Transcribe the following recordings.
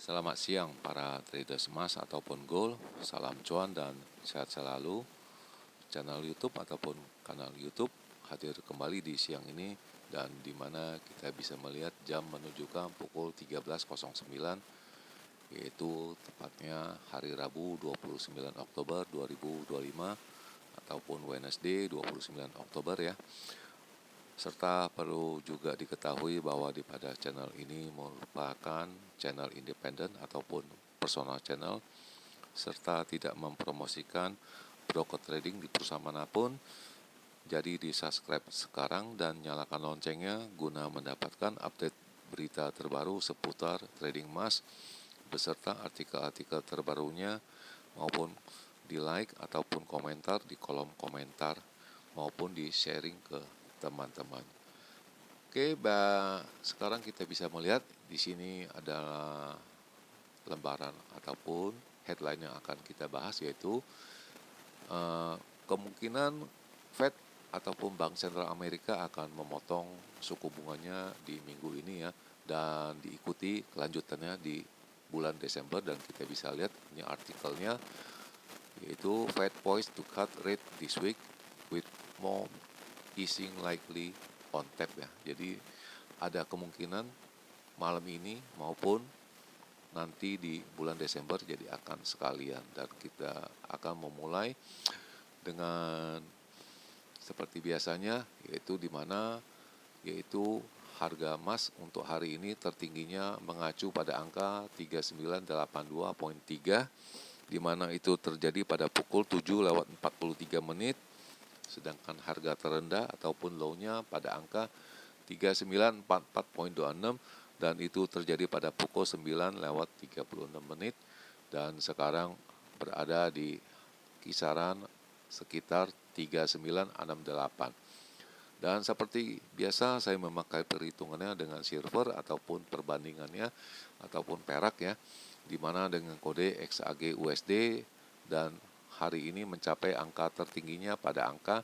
Selamat siang para traders emas ataupun gold. Salam cuan dan sehat selalu. Channel YouTube ataupun kanal YouTube hadir kembali di siang ini, dan di mana kita bisa melihat jam menunjukkan pukul 13.09, yaitu tepatnya hari Rabu 29 Oktober 2025 ataupun Wednesday 29 Oktober ya. Serta perlu juga diketahui bahwa di pada channel ini merupakan channel independen ataupun personal channel, serta tidak mempromosikan broker trading di perusahaan manapun. Jadi di subscribe sekarang dan nyalakan loncengnya guna mendapatkan update berita terbaru seputar trading emas beserta artikel-artikel terbarunya, maupun di like ataupun komentar di kolom komentar maupun di sharing ke teman-teman. Oke, sekarang kita bisa melihat di sini adalah lembaran ataupun headline yang akan kita bahas, yaitu kemungkinan Fed ataupun Bank Sentral Amerika akan memotong suku bunganya di minggu ini ya, dan diikuti kelanjutannya di bulan Desember. Dan kita bisa lihat ini artikelnya, yaitu Fed poised to cut rate this week with more easing likely on tap ya. Jadi ada kemungkinan malam ini maupun nanti di bulan Desember jadi akan sekalian, dan kita akan memulai dengan seperti biasanya, yaitu di mana yaitu harga emas untuk hari ini tertingginya mengacu pada angka 3982.3, di mana itu terjadi pada pukul 7:43, sedangkan harga terendah ataupun low-nya pada angka 3944.26, dan itu terjadi pada pukul 9:36, dan sekarang berada di kisaran sekitar 3968. Dan seperti biasa saya memakai perhitungannya dengan silver ataupun perbandingannya ataupun perak ya, di mana dengan kode XAG USD, dan hari ini mencapai angka tertingginya pada angka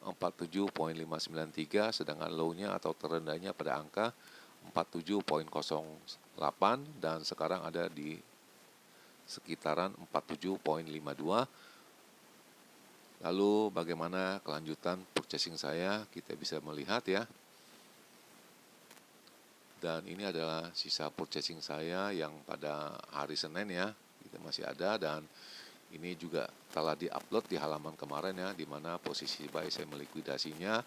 47.593, sedangkan low-nya atau terendahnya pada angka 47.08, dan sekarang ada di sekitaran 47.52. Lalu bagaimana kelanjutan purchasing saya, kita bisa melihat ya. Dan ini adalah sisa purchasing saya yang pada hari Senin ya, kita masih ada, dan ini juga telah diupload di halaman kemarin ya, di mana posisi buy saya melikuidasinya.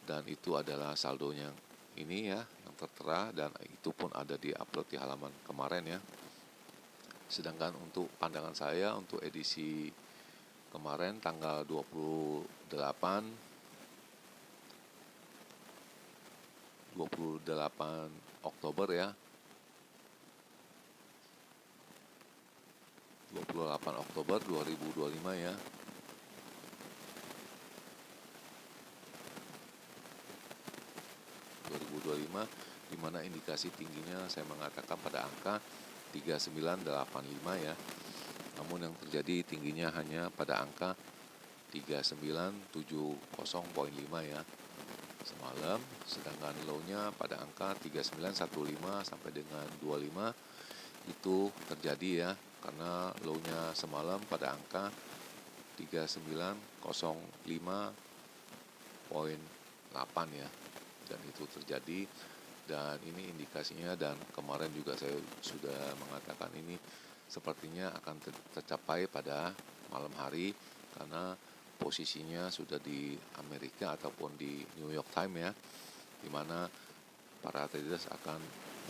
Dan itu adalah saldonya ini ya, yang tertera, dan itu pun ada diupload di halaman kemarin ya. Sedangkan untuk pandangan saya untuk edisi kemarin tanggal 28 Oktober ya, 28 Oktober 2025 ya, di mana indikasi tingginya saya mengatakan pada angka 3985 ya. Namun yang terjadi tingginya hanya pada angka 3970.5 ya semalam, sedangkan low-nya pada angka 3915 sampai dengan 25 itu terjadi ya, karena low-nya semalam pada angka 3905.8 ya, dan itu terjadi. Dan ini indikasinya, dan kemarin juga saya sudah mengatakan ini sepertinya akan tercapai pada malam hari, karena posisinya sudah di Amerika ataupun di New York Times ya, di mana para traders akan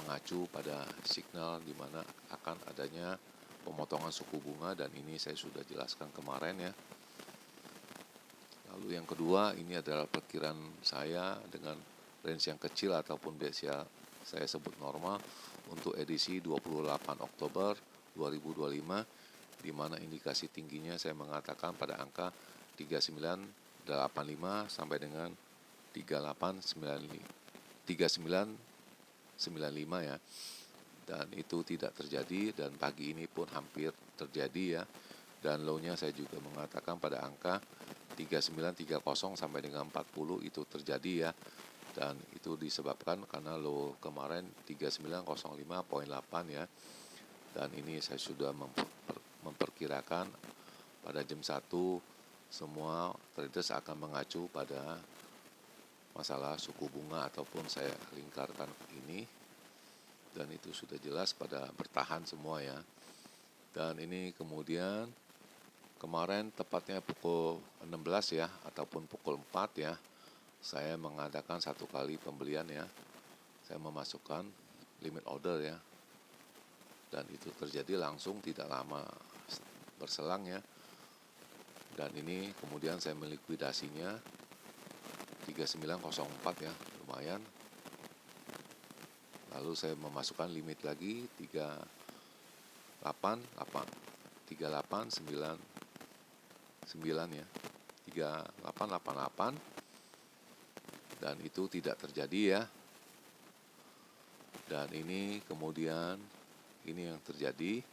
mengacu pada signal di mana akan adanya pemotongan suku bunga, dan ini saya sudah jelaskan kemarin ya. Lalu yang kedua, ini adalah perkiraan saya dengan range yang kecil ataupun biasa saya sebut normal untuk edisi 28 Oktober 2025, di mana indikasi tingginya saya mengatakan pada angka 3985 sampai dengan 3995 ya. Dan itu tidak terjadi, dan pagi ini pun hampir terjadi ya. Dan low-nya saya juga mengatakan pada angka 3930 sampai dengan 40 itu terjadi ya, dan itu disebabkan karena low kemarin 3905,8 ya, dan ini saya sudah memperkirakan pada jam 1 semua traders akan mengacu pada masalah suku bunga ataupun saya lingkarkan ini, dan itu sudah jelas pada bertahan semua ya. Dan ini kemudian kemarin tepatnya pukul 16 ya ataupun pukul 4 ya, saya mengadakan 1 kali pembelian ya. Saya memasukkan limit order ya, dan itu terjadi langsung tidak lama berselang ya. Dan ini kemudian saya melikuidasinya 3904 ya, lumayan. Lalu saya memasukkan limit lagi 3889 ya, 3888, dan itu tidak terjadi ya. Dan ini kemudian ini yang terjadi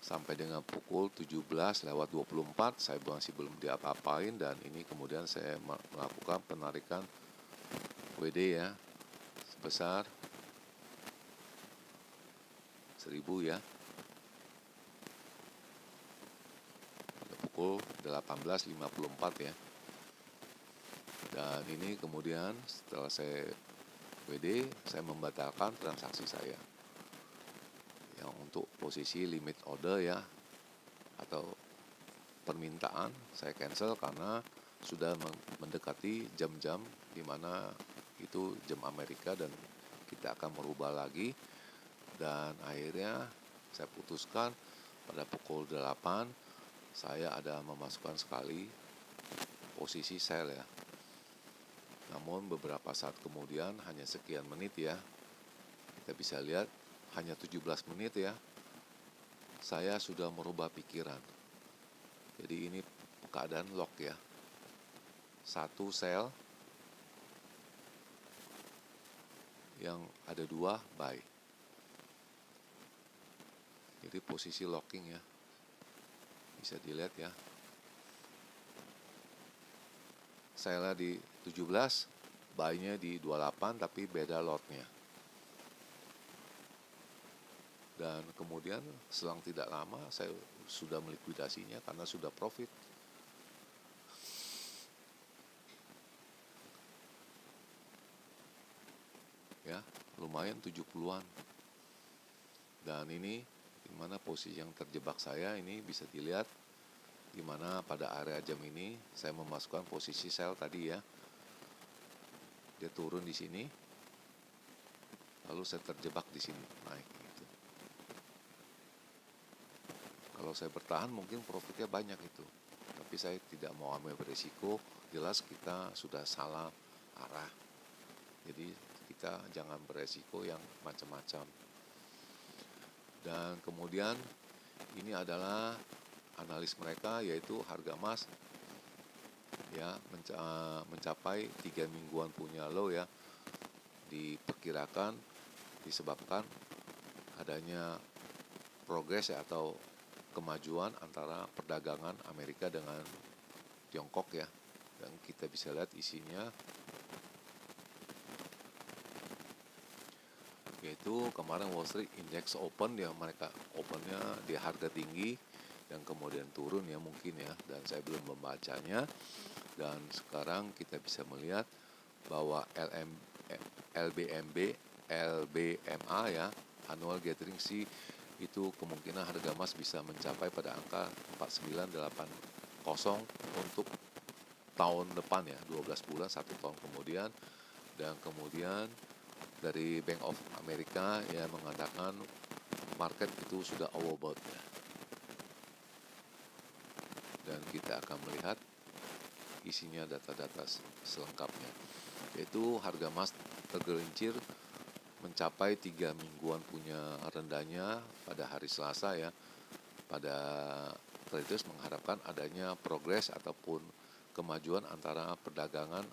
sampai dengan pukul 17:24 saya masih belum diapa-apain, dan ini kemudian saya melakukan penarikan WD ya sebesar 1000 ya pada pukul 18:54 ya. Dan ini kemudian setelah saya WD, saya membatalkan transaksi saya yang untuk posisi limit order ya, atau permintaan saya cancel karena sudah mendekati jam-jam di mana itu jam Amerika dan kita akan merubah lagi. Dan akhirnya saya putuskan pada pukul 8 saya ada memasukkan sekali posisi sell ya. Namun beberapa saat kemudian, hanya sekian menit ya, kita bisa lihat hanya 17 menit ya, saya sudah merubah pikiran. Jadi ini keadaan lock ya, 1 sell yang ada 2 buy. Jadi posisi locking ya, bisa dilihat ya, sell di 17, buy-nya di 28 tapi beda lotnya. Dan kemudian selang tidak lama saya sudah melikuidasinya karena sudah profit. Ya, lumayan 70-an. Dan ini dimana posisi yang terjebak saya ini bisa dilihat, dimana pada area jam ini saya memasukkan posisi sell tadi ya. Dia turun di sini, lalu saya terjebak di sini naik gitu. Kalau saya bertahan mungkin profitnya banyak itu, tapi saya tidak mau ambil beresiko. Jelas kita sudah salah arah, jadi kita jangan beresiko yang macam-macam. Dan kemudian ini adalah analis mereka, yaitu harga emas ya mencapai 3 mingguan punya low ya, diperkirakan disebabkan adanya progres ya, atau kemajuan antara perdagangan Amerika dengan Tiongkok ya. Dan kita bisa lihat isinya, yaitu kemarin Wall Street Index open ya, mereka opennya di harga tinggi dan kemudian turun ya mungkin ya, dan saya belum membacanya. Dan sekarang kita bisa melihat bahwa LBMA ya, annual gathering C, itu kemungkinan harga emas bisa mencapai pada angka 4980 untuk tahun depan ya, 12 bulan 1 tahun kemudian. Dan kemudian dari Bank of America ya mengatakan market itu sudah overbought ya. Dan kita akan melihat isinya data-data selengkapnya, yaitu harga emas tergelincir mencapai 3 mingguan punya rendahnya pada hari Selasa ya. Pada traders mengharapkan adanya progres ataupun kemajuan antara perdagangan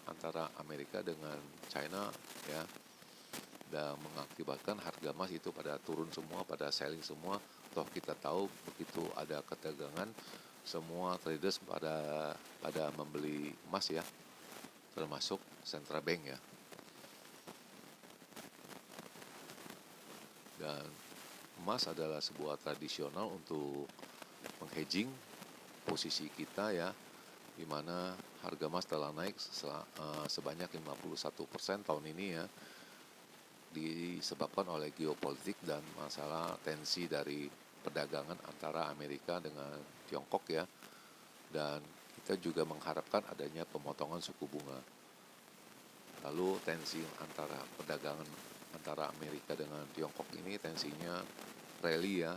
antara Amerika dengan China ya, dan mengakibatkan harga emas itu pada turun semua, pada selling semua. Toh kita tahu begitu ada ketegangan semua traders pada membeli emas ya, termasuk central bank ya. Dan emas adalah sebuah tradisional untuk menghedging posisi kita ya, di mana harga emas telah naik sebanyak 51% tahun ini ya, disebabkan oleh geopolitik dan masalah tensi dari perdagangan antara Amerika dengan Tiongkok ya. Dan kita juga mengharapkan adanya pemotongan suku bunga. Lalu tensi antara perdagangan antara Amerika dengan Tiongkok ini tensinya rally ya,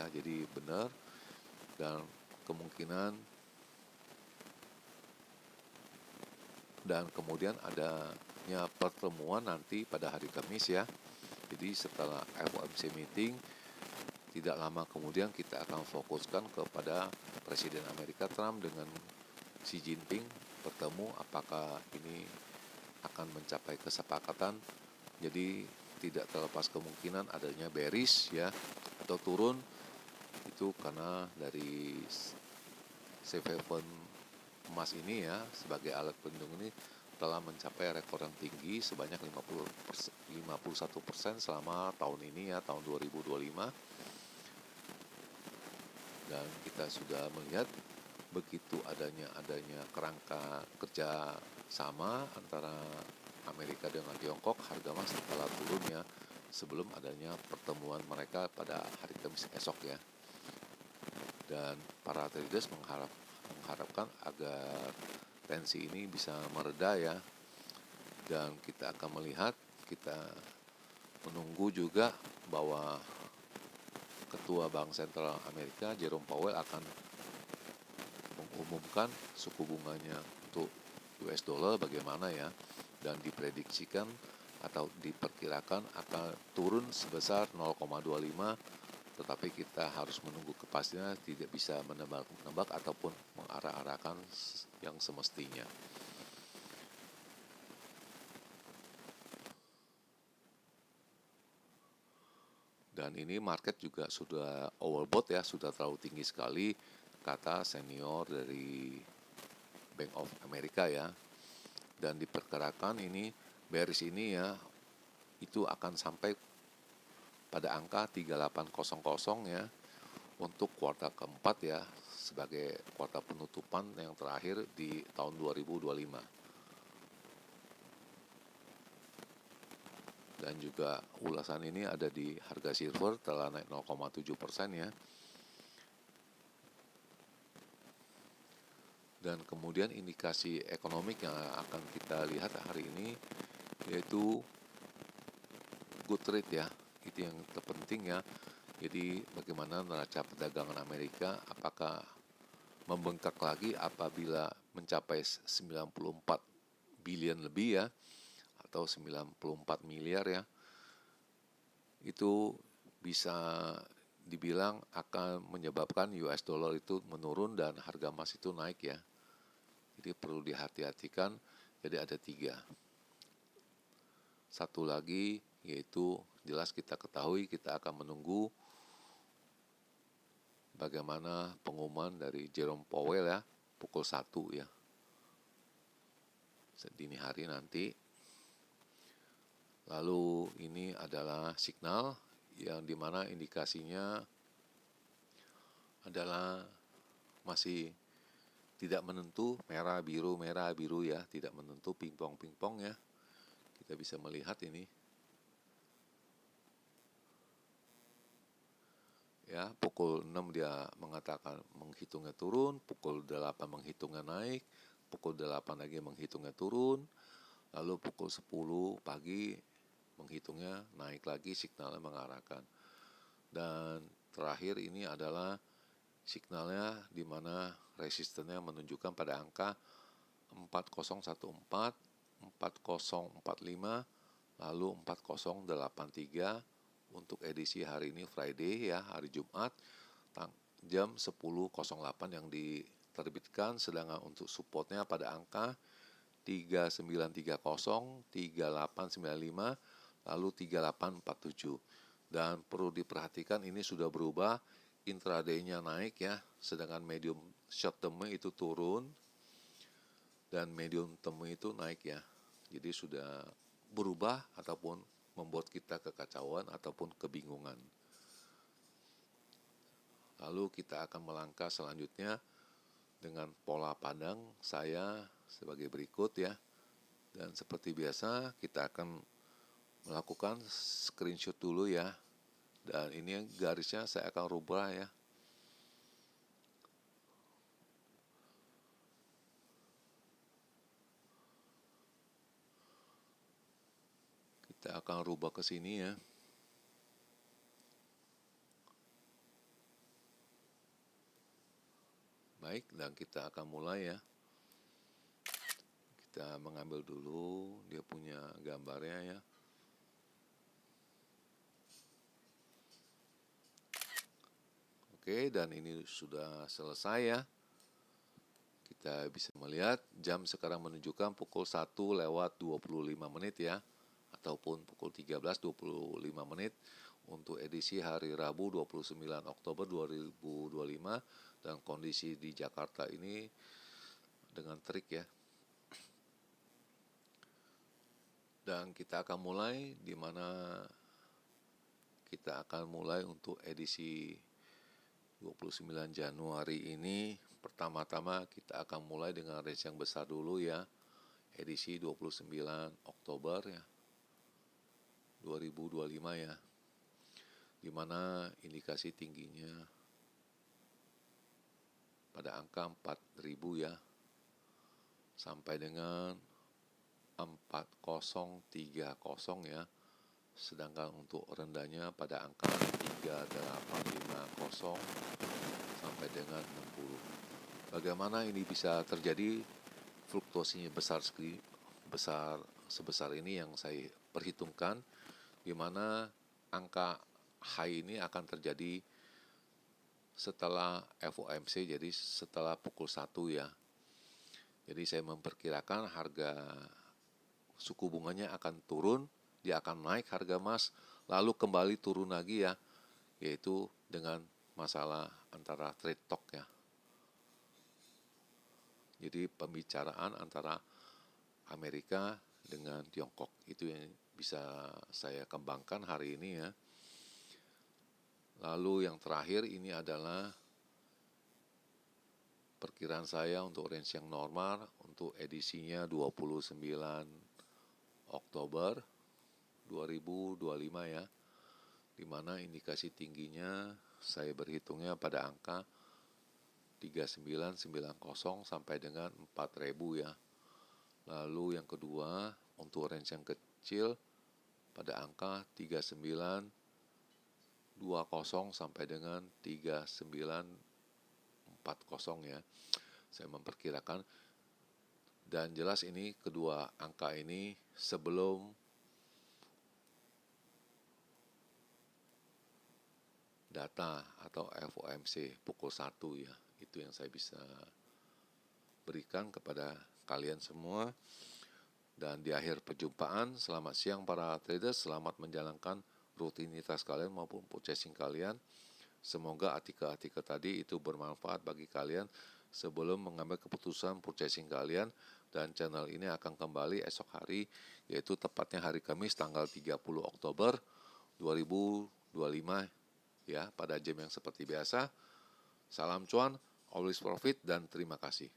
jadi benar. Dan kemungkinan dan kemudian adanya pertemuan nanti pada hari Kamis ya. Jadi setelah FOMC meeting, tidak lama kemudian kita akan fokuskan kepada Presiden Amerika Trump dengan Xi Jinping bertemu, apakah ini akan mencapai kesepakatan. Jadi tidak terlepas kemungkinan adanya bearish ya, atau turun, itu karena dari safe haven emas ini ya, sebagai alat pelindung ini telah mencapai rekor yang tinggi sebanyak 51% selama tahun ini ya, tahun 2025. Dan kita sudah melihat begitu adanya kerangka kerja sama antara Amerika dengan Tiongkok, harga emas telah turun ya, sebelum adanya pertemuan mereka pada hari Kamis esok ya. Dan para traders mengharapkan agar tensi ini bisa mereda ya. Dan kita akan melihat, kita menunggu juga bahwa Ketua Bank Sentral Amerika Jerome Powell akan mengumumkan suku bunganya untuk US dollar bagaimana ya, dan diprediksikan atau diperkirakan akan turun sebesar 0,25, tetapi kita harus menunggu kepastiannya, tidak bisa menebak ataupun mengarah-arahkan yang semestinya. Dan ini market juga sudah overbought ya, sudah terlalu tinggi sekali, kata senior dari Bank of America ya. Dan diperkirakan ini bearish ini ya, itu akan sampai pada angka 3800 ya, untuk kuartal keempat ya, sebagai kuartal penutupan yang terakhir di tahun 2025. Dan juga ulasan ini ada di harga silver telah naik 0,7% ya. Dan kemudian indikasi ekonomik yang akan kita lihat hari ini yaitu good trade ya, itu yang terpenting ya. Jadi bagaimana neraca perdagangan Amerika, apakah membengkak lagi apabila mencapai 94 billion lebih ya, atau 94 miliar ya, itu bisa dibilang akan menyebabkan US dollar itu menurun dan harga emas itu naik ya. Jadi perlu dihati-hatikan. Jadi ada 3. Satu lagi yaitu jelas kita ketahui, kita akan menunggu bagaimana pengumuman dari Jerome Powell ya, pukul 1 ya, sedini hari nanti. Lalu ini adalah signal yang dimana indikasinya adalah masih tidak menentu, merah biru ya, tidak menentu, pingpong ya. Kita bisa melihat ini ya, pukul 6 dia mengatakan menghitungnya turun, pukul 8 menghitungnya naik, pukul 8 lagi menghitungnya turun, lalu pukul 10 pagi menghitungnya naik lagi, signalnya mengarahkan. Dan terakhir ini adalah signalnya di mana resistennya menunjukkan pada angka 4014, 4045, lalu 4083 untuk edisi hari ini Friday ya, hari Jumat jam 10.08 yang diterbitkan. Sedangkan untuk supportnya pada angka 3930, 3895, lalu 3847. Dan perlu diperhatikan ini sudah berubah, intraday-nya naik ya, sedangkan medium short term itu turun dan medium term itu naik ya. Jadi sudah berubah ataupun membuat kita kekacauan ataupun kebingungan. Lalu kita akan melangkah selanjutnya dengan pola pandang saya sebagai berikut ya. Dan seperti biasa kita akan melakukan screenshot dulu ya. Dan ini garisnya saya akan rubah ya. Kita akan rubah ke sini ya. Baik, dan kita akan mulai ya. Kita mengambil dulu dia punya gambarnya ya. Oke, dan ini sudah selesai ya. Kita bisa melihat jam sekarang menunjukkan pukul 1:25 ya. Ataupun pukul 13:25 untuk edisi hari Rabu 29 Oktober 2025. Dan kondisi di Jakarta ini dengan terik ya. Dan kita akan mulai di mana kita akan mulai untuk edisi 29 Januari ini. Pertama-tama kita akan mulai dengan range yang besar dulu ya. Edisi 29 Oktober ya 2025 ya. Di mana indikasi tingginya pada angka 4.000 ya. Sampai dengan 4030 ya. Sedangkan untuk rendahnya pada angka 3850 sampai dengan 60. Bagaimana ini bisa terjadi fluktuasinya sebesar ini yang saya perhitungkan, di mana angka high ini akan terjadi setelah FOMC, jadi setelah pukul 1 ya. Jadi saya memperkirakan harga suku bunganya akan turun, dia akan naik harga emas, lalu kembali turun lagi ya, yaitu dengan masalah antara trade talk ya. Jadi pembicaraan antara Amerika dengan Tiongkok itu yang bisa saya kembangkan hari ini ya. Lalu yang terakhir ini adalah perkiraan saya untuk range yang normal untuk edisinya 29 Oktober 2025 ya. Di mana indikasi tingginya saya berhitungnya pada angka 3990 sampai dengan 4000 ya. Lalu yang kedua untuk range yang kecil pada angka 3920 sampai dengan 3940 ya. Saya memperkirakan, dan jelas ini kedua angka ini sebelum data atau FOMC pukul 1 ya. Itu yang saya bisa berikan kepada kalian semua. Dan di akhir perjumpaan, selamat siang para traders, selamat menjalankan rutinitas kalian maupun purchasing kalian. Semoga artikel-artikel tadi itu bermanfaat bagi kalian sebelum mengambil keputusan purchasing kalian. Dan channel ini akan kembali esok hari, yaitu tepatnya hari Kamis tanggal 30 Oktober 2025 ya, pada jam yang seperti biasa. Salam cuan, always profit, dan terima kasih.